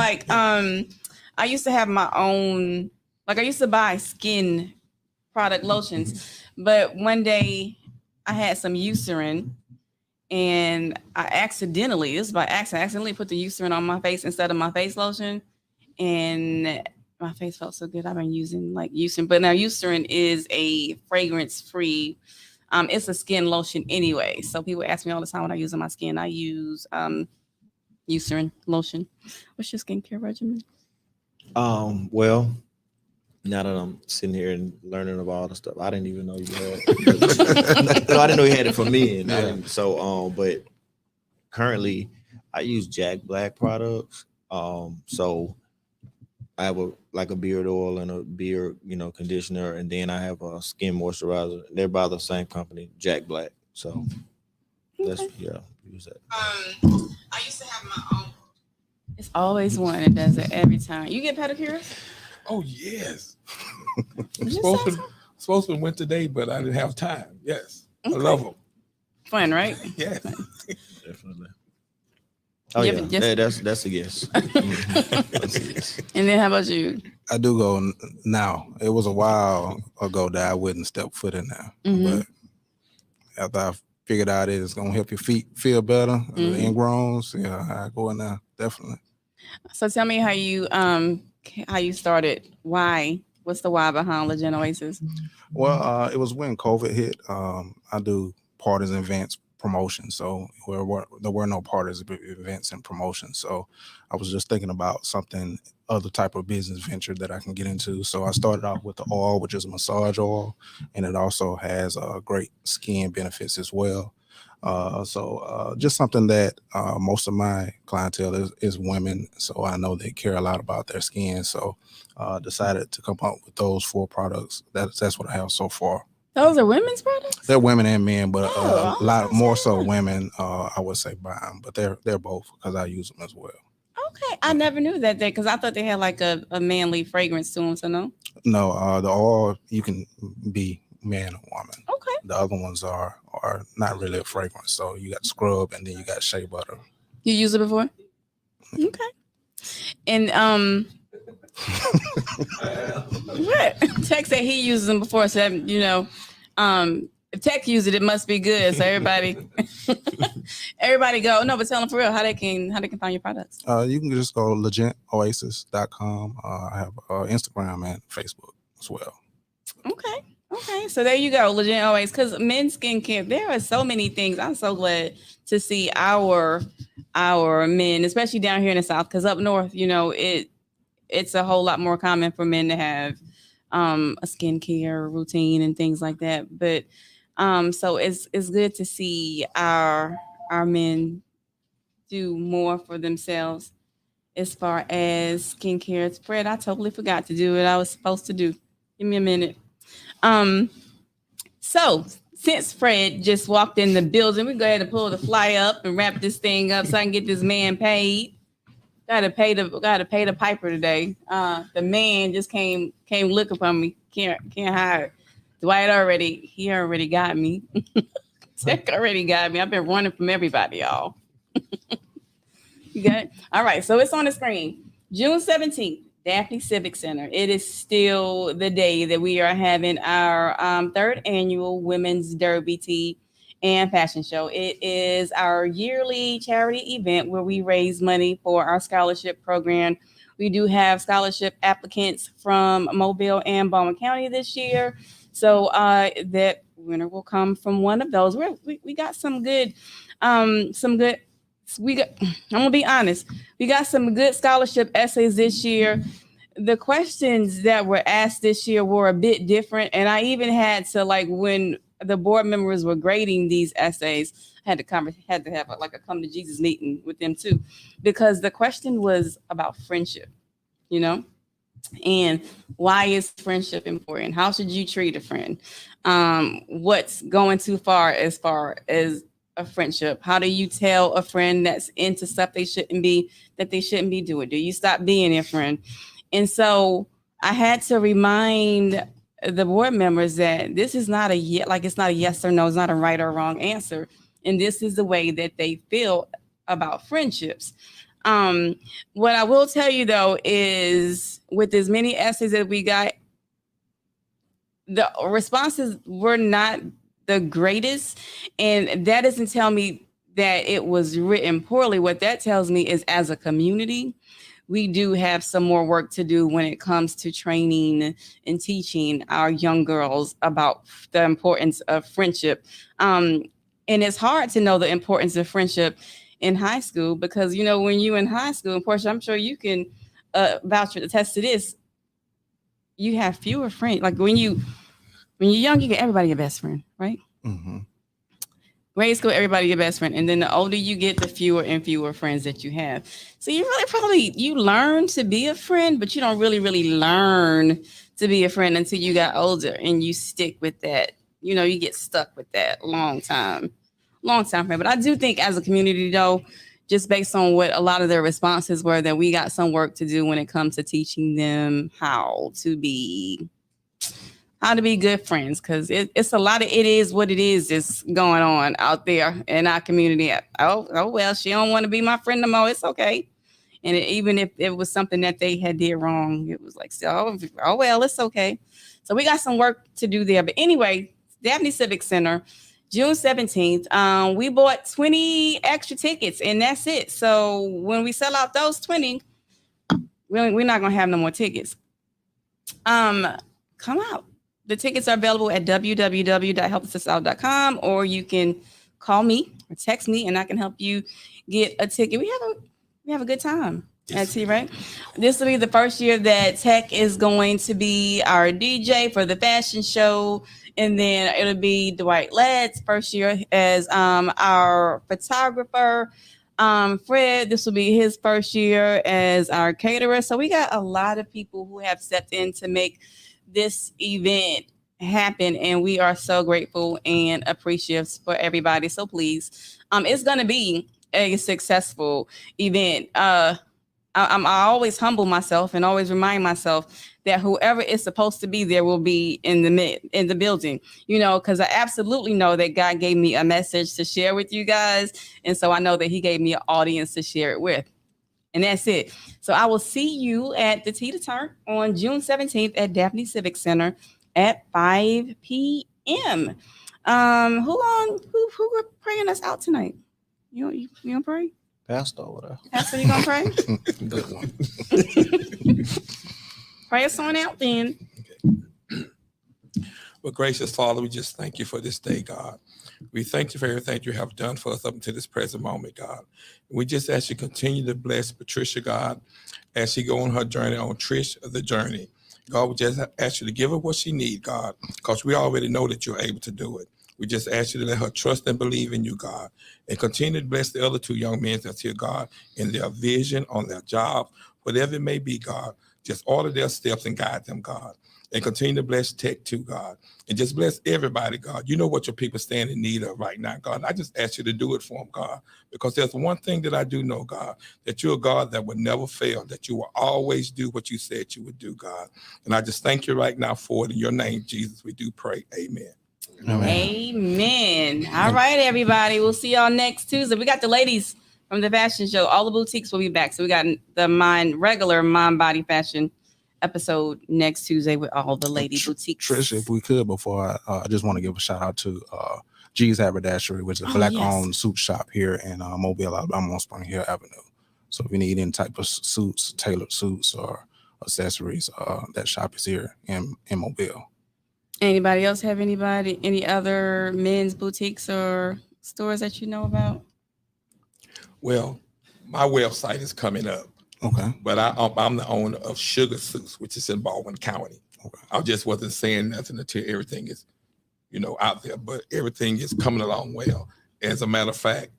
I used to have my own, like I used to buy skin product lotions, but one day I had some Eucerin and I accidentally put the Eucerin on my face instead of my face lotion, and my face felt so good. I've been using like Eucerin, but now Eucerin is a fragrance-free. It's a skin lotion anyway. So people ask me all the time what I use on my skin. I use Eucerin lotion. What's your skincare regimen? Well, now that I'm sitting here and learning about all the stuff, I didn't even know you had. No, I didn't know you had it for men. But currently, I use Jack Black products. So I have a beard oil and a beard, conditioner, and then I have a skin moisturizer. They're by the same company, Jack Black. So use that. I used to have my own. It's always one that does it every time. You get pedicures? Oh yes. supposed to went today, but I didn't have time. Yes, okay. I love them. Fun, right? Yes, definitely. Oh yeah, that's a yes. That's a yes. And then how about you? I do go now. It was a while ago that I wouldn't step foot in there, but after I figured out it's gonna help your feet feel better, the ingrowns, I go in there definitely. So tell me how you started. Why? What's the why behind Legit Oasis? Well, it was when COVID hit. I do parties and events promotions, so there were no parties, events, and promotions. So I was just thinking about something, other type of business venture that I can get into. So I started off with the oil, which is a massage oil, and it also has great skin benefits as well. So just something that most of my clientele is women, so I know they care a lot about their skin. So decided to come up with those 4 products. That's what I have so far. Those are women's products? They're women and men, but a lot more so women, I would say buy them, but they're both because I use them as well. Okay, I never knew that because I thought they had like a manly fragrance to them. So no. No, the oil you can be man or woman. Okay. The other ones are not really a fragrance. So you got scrub and then you got shea butter. You used it before? Okay. And what? Tech said he uses them before, so if Tech used it, it must be good. So everybody go. No, but tell them for real how they can find your products. You can just go legitoasis.com. I have Instagram and Facebook as well. Okay, so there you go, Legit Oasis. Because men's skincare, there are so many things. I'm so glad to see our men, especially down here in the South, because up north, it's a whole lot more common for men to have a skincare routine and things like that. But so it's good to see our men do more for themselves as far as skincare. Fred, I totally forgot to do what I was supposed to do. Give me a minute. So since Fred just walked in the building, we go ahead and pull the fly up and wrap this thing up so I can get this man paid. Gotta pay the piper today. The man just came looking for me. Can't hide. Dwight already got me. Tech already got me. I've been running from everybody, y'all. You got it? All right, so it's on the screen. June 17th, Daphne Civic Center. It is still the day that we are having our third annual Women's Derby Tea and Fashion Show. It is our yearly charity event where we raise money for our scholarship program. We do have scholarship applicants from Mobile and Baldwin County this year. So that winner will come from one of those. We got some good. I'm gonna be honest. We got some good scholarship essays this year. The questions that were asked this year were a bit different, and I even had to, like, when the board members were grading these essays, I had to have a come to Jesus meeting with them too, because the question was about friendship, you know, and why is friendship important? How should you treat a friend? What's going too far as a friendship? How do you tell a friend that's into stuff they shouldn't be doing? Do you stop being their friend? And so I had to remind the board members that this is not it's not a yes or no, it's not a right or wrong answer. And this is the way that they feel about friendships. What I will tell you though is, with as many essays that we got, the responses were not the greatest. And that doesn't tell me that it was written poorly. What that tells me is, as a community, we do have some more work to do when it comes to training and teaching our young girls about the importance of friendship. And it's hard to know the importance of friendship in high school, because, you know, when you're in high school, and Portia, I'm sure you can vouch for the test to this, you have fewer friends. Like when you're young, you get everybody your best friend, right? Mm-hmm. Grade school, everybody your best friend. And then the older you get, the fewer and fewer friends that you have. So you really you learn to be a friend, but you don't really learn to be a friend until you got older and you stick with that. You know, you get stuck with that long time frame. But I do think, as a community though, just based on what a lot of their responses were, that we got some work to do when it comes to teaching them how to be good friends, because it's a lot of it is what it is just going on out there in our community. Oh well, she don't want to be my friend no more. It's okay. And even if it was something that they had did wrong, it was like, oh well, it's okay. So we got some work to do there. But anyway, Daphne Civic Center, June 17th. We bought 20 extra tickets, and that's it. So when we sell out those 20, we're not gonna have no more tickets. Come out. The tickets are available at www.helpassouth.com, or you can call me or text me, and I can help you get a ticket. We have a good time at T, right? This will be the first year that Tech is going to be our DJ for the fashion show, and then it'll be Dwight Ladd's first year as our photographer. Fred, this will be his first year as our caterer. So we got a lot of people who have stepped in to make this event happen, and we are so grateful and appreciative for everybody. So please, it's going to be a successful event. I always humble myself and always remind myself that whoever is supposed to be there will be in the building, you know, because I absolutely know that God gave me a message to share with you guys, and so I know that he gave me an audience to share it with. And that's it. So I will see you at the Tea to Turn on June 17th at Daphne Civic Center at 5 p.m. Who are praying us out tonight? You gonna pray? Pastor over there. Pastor, you gonna pray? Good one. Pray us on out then. Well, gracious Father, we just thank you for this day, God. We thank you for everything you have done for us up until this present moment, God. We just ask you to continue to bless Patricia, God, as she go on her journey, on Trish, the journey. God, we just ask you to give her what she needs, God, because we already know that you're able to do it. We just ask you to let her trust and believe in you, God, and continue to bless the other two young men that's here, God, in their vision, on their job, whatever it may be, God. Just order their steps and guide them, God. And continue to bless Tech too, God. And just bless everybody, God. You know what your people stand in need of right now, God. And I just ask you to do it for them, God. Because there's one thing that I do know, God, that you're a God that would never fail, that you will always do what you said you would do, God. And I just thank you right now for it. In your name, Jesus, we do pray. Amen. Amen. All right, everybody. We'll see y'all next Tuesday. We got the ladies from the fashion show. All the boutiques will be back. So we got the regular Mind Body Fashion episode next Tuesday with all the lady boutiques. Trish, if we could, before I just want to give a shout out to G's Haberdashery, which is a black-owned suit shop here in Mobile, Alabama on Spring Hill Avenue. So if you need any type of suits, tailored suits or accessories, that shop is here in Mobile. Anybody else have any other men's boutiques or stores that you know about? Well, my website is coming up. Okay. But I'm the owner of Sugar Suits, which is in Baldwin County. Okay. I just wasn't saying nothing until everything is, out there. But everything is coming along well. As a matter of fact,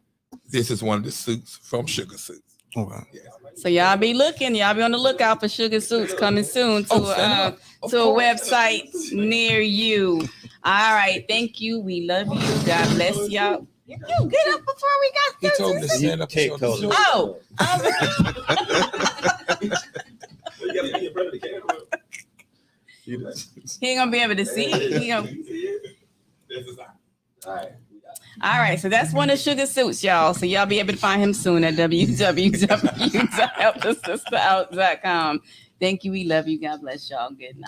this is one of the suits from Sugar Suits. Okay. Yeah. So y'all be on the lookout for Sugar Suits coming soon to a website near you. All right, thank you. We love you. God bless y'all. You get up before we got He told me to stand up. Cake color. Oh. He ain't gonna be able to see. All right, so that's one of Sugar Suits, y'all. So y'all be able to find him soon at www.helpthesisterout.com. Thank you. We love you. God bless y'all. Good night.